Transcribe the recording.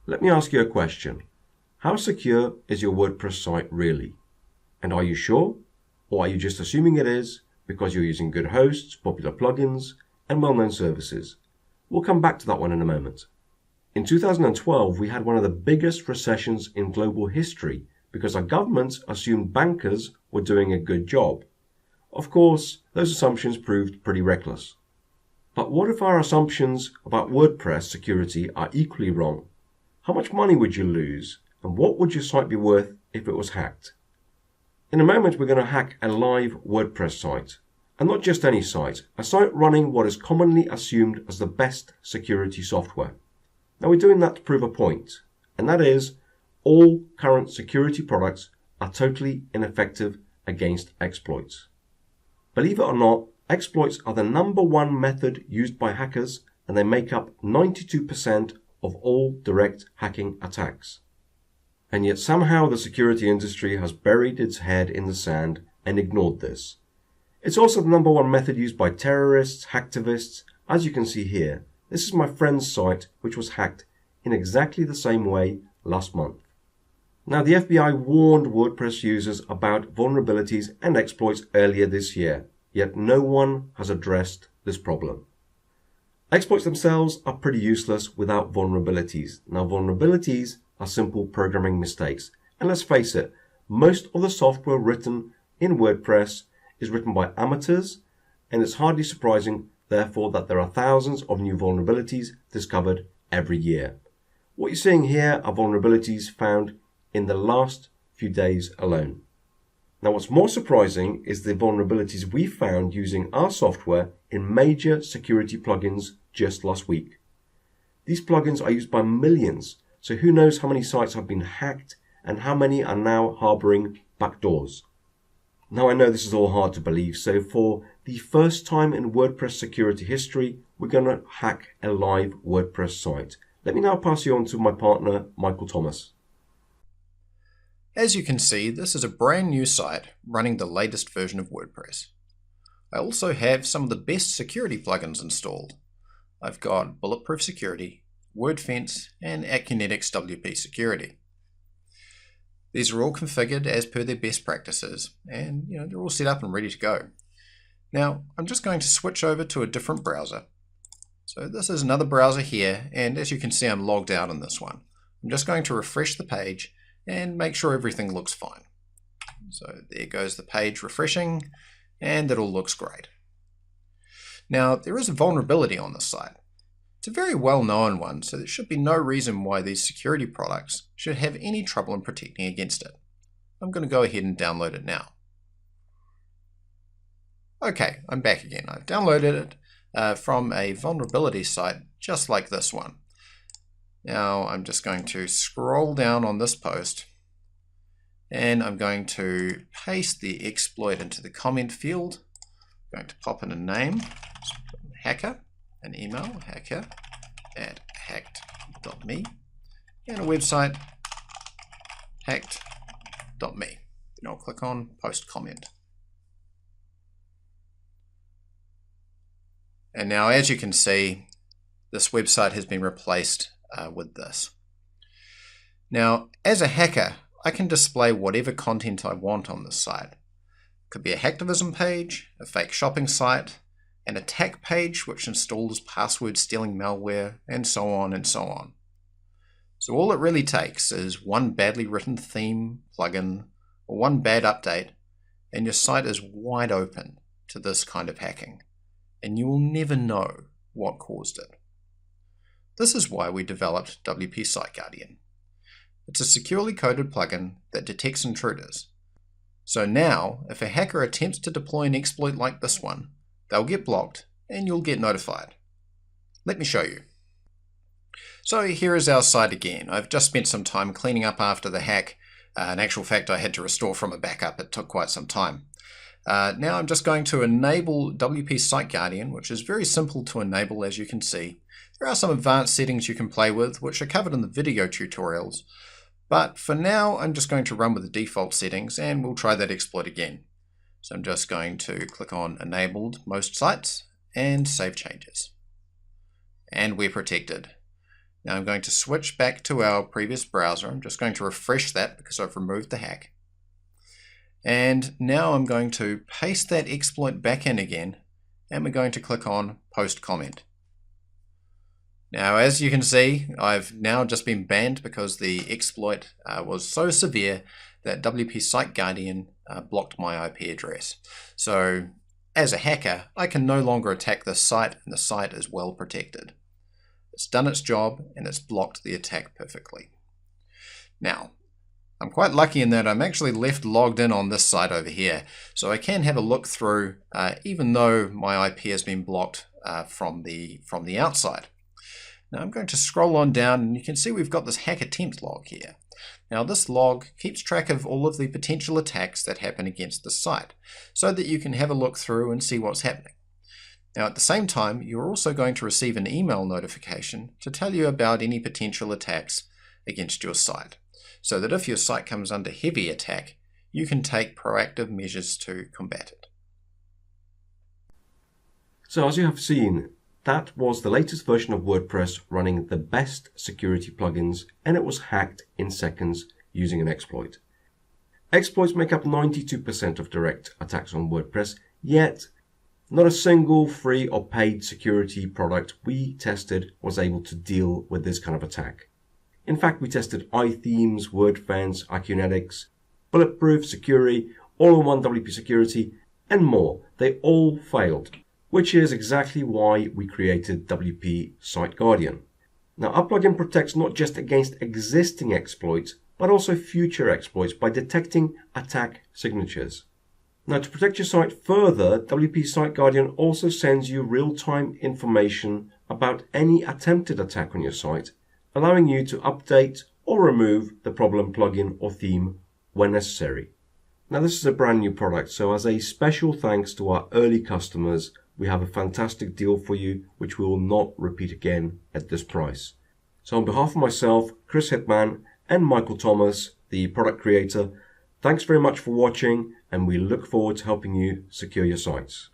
Let me ask you a question. How secure is your WordPress site really? And are you sure? Or are you just assuming it is because you're using good hosts, popular plugins, and well-known services? We'll come back to that one in a moment. In 2012, we had one of the biggest recessions in global history because our government assumed bankers were doing a good job. Of course, those assumptions proved pretty reckless. But what if our assumptions about WordPress security are equally wrong? How much money would you lose, and what would your site be worth if it was hacked? In a moment, we're going to hack a live WordPress site. And not just any site, a site running what is commonly assumed as the best security software. Now we're doing that to prove a point, and that is all current security products are totally ineffective against exploits. Believe it or not, exploits are the #1 method used by hackers, and they make up 92% of all direct hacking attacks. And yet somehow the security industry has buried its head in the sand and ignored this. It's also the #1 method used by terrorists, hacktivists. As you can see here, this is my friend's site which was hacked in exactly the same way last month. Now the FBI warned WordPress users about vulnerabilities and exploits earlier this year, yet no one has addressed this problem. Exploits themselves are pretty useless without vulnerabilities. Now vulnerabilities are simple programming mistakes. And let's face it, most of the software written in WordPress is written by amateurs, and it's hardly surprising, therefore, that there are thousands of new vulnerabilities discovered every year. What you're seeing here are vulnerabilities found in the last few days alone. Now what's more surprising is the vulnerabilities we found using our software in major security plugins just last week. These plugins are used by millions, so who knows how many sites have been hacked and how many are now harboring backdoors. Now I know this is all hard to believe, so for the first time in WordPress security history, we're going to hack a live WordPress site. Let me now pass you on to my partner, Michael Thomas. As you can see, this is a brand new site running the latest version of WordPress. I also have some of the best security plugins installed. I've got Bulletproof Security, WordFence, and Acunetics WP Security. These are all configured as per their best practices, and they're all set up and ready to go. Now, I'm just going to switch over to a different browser. So this is another browser here, and as you can see, I'm logged out on this one. I'm just going to refresh the page and make sure everything looks fine. So there goes the page refreshing, and it all looks great. Now, there is a vulnerability on this site. It's a very well-known one, so there should be no reason why these security products should have any trouble in protecting against it. I'm going to go ahead and download it now. Okay, I'm back again. I've downloaded it from a vulnerability site just like this one. Now I'm just going to scroll down on this post, and I'm going to paste the exploit into the comment field. I'm going to pop in a name, hacker, an email, hacker@hacked.me, and a website, hacked.me. Then I'll click on post comment. And now, as you can see, this website has been replaced with this. Now, as a hacker, I can display whatever content I want on this site. It could be a hacktivism page, a fake shopping site, an attack page which installs password stealing malware, and so on and so on. So all it really takes is one badly written theme, plugin, or one bad update, and your site is wide open to this kind of hacking, and you will never know what caused it. This is why we developed WP Site Guardian. It's a securely coded plugin that detects intruders. So now, if a hacker attempts to deploy an exploit like this one, they'll get blocked and you'll get notified. Let me show you. So here is our site again. I've just spent some time cleaning up after the hack. In actual fact, I had to restore from a backup. It took quite some time. Now I'm just going to enable WP Site Guardian, which is very simple to enable, as you can see. There are some advanced settings you can play with, which are covered in the video tutorials. But for now, I'm just going to run with the default settings, and we'll try that exploit again. So I'm just going to click on Enabled Most Sites and Save Changes. And we're protected. Now I'm going to switch back to our previous browser. I'm just going to refresh that because I've removed the hack. And now I'm going to paste that exploit back in again, and we're going to click on Post Comment. Now, as you can see, I've now just been banned because the exploit was so severe that WP Site Guardian blocked my IP address. So, as a hacker, I can no longer attack this site, and the site is well protected. It's done its job, and it's blocked the attack perfectly. Now, I'm quite lucky in that I'm actually left logged in on this site over here, so I can have a look through even though my IP has been blocked from the outside. Now I'm going to scroll on down, and you can see we've got this hack attempt log here. Now this log keeps track of all of the potential attacks that happen against the site, so that you can have a look through and see what's happening. Now at the same time, you're also going to receive an email notification to tell you about any potential attacks against your site, so that if your site comes under heavy attack, you can take proactive measures to combat it. So as you have seen, that was the latest version of WordPress running the best security plugins, and it was hacked in seconds using an exploit. Exploits make up 92% of direct attacks on WordPress, yet not a single free or paid security product we tested was able to deal with this kind of attack. In fact, we tested iThemes, WordFence, Akunetics, Bulletproof, Securi, All-in-One WP Security, and more. They all failed, which is exactly why we created WP Site Guardian. Now, our plugin protects not just against existing exploits, but also future exploits by detecting attack signatures. Now, to protect your site further, WP Site Guardian also sends you real-time information about any attempted attack on your site, allowing you to update or remove the problem plugin or theme when necessary. Now, this is a brand new product, so as a special thanks to our early customers, we have a fantastic deal for you, which we will not repeat again at this price. So on behalf of myself, Chris Hitman, and Michael Thomas, the product creator, thanks very much for watching, and we look forward to helping you secure your sites.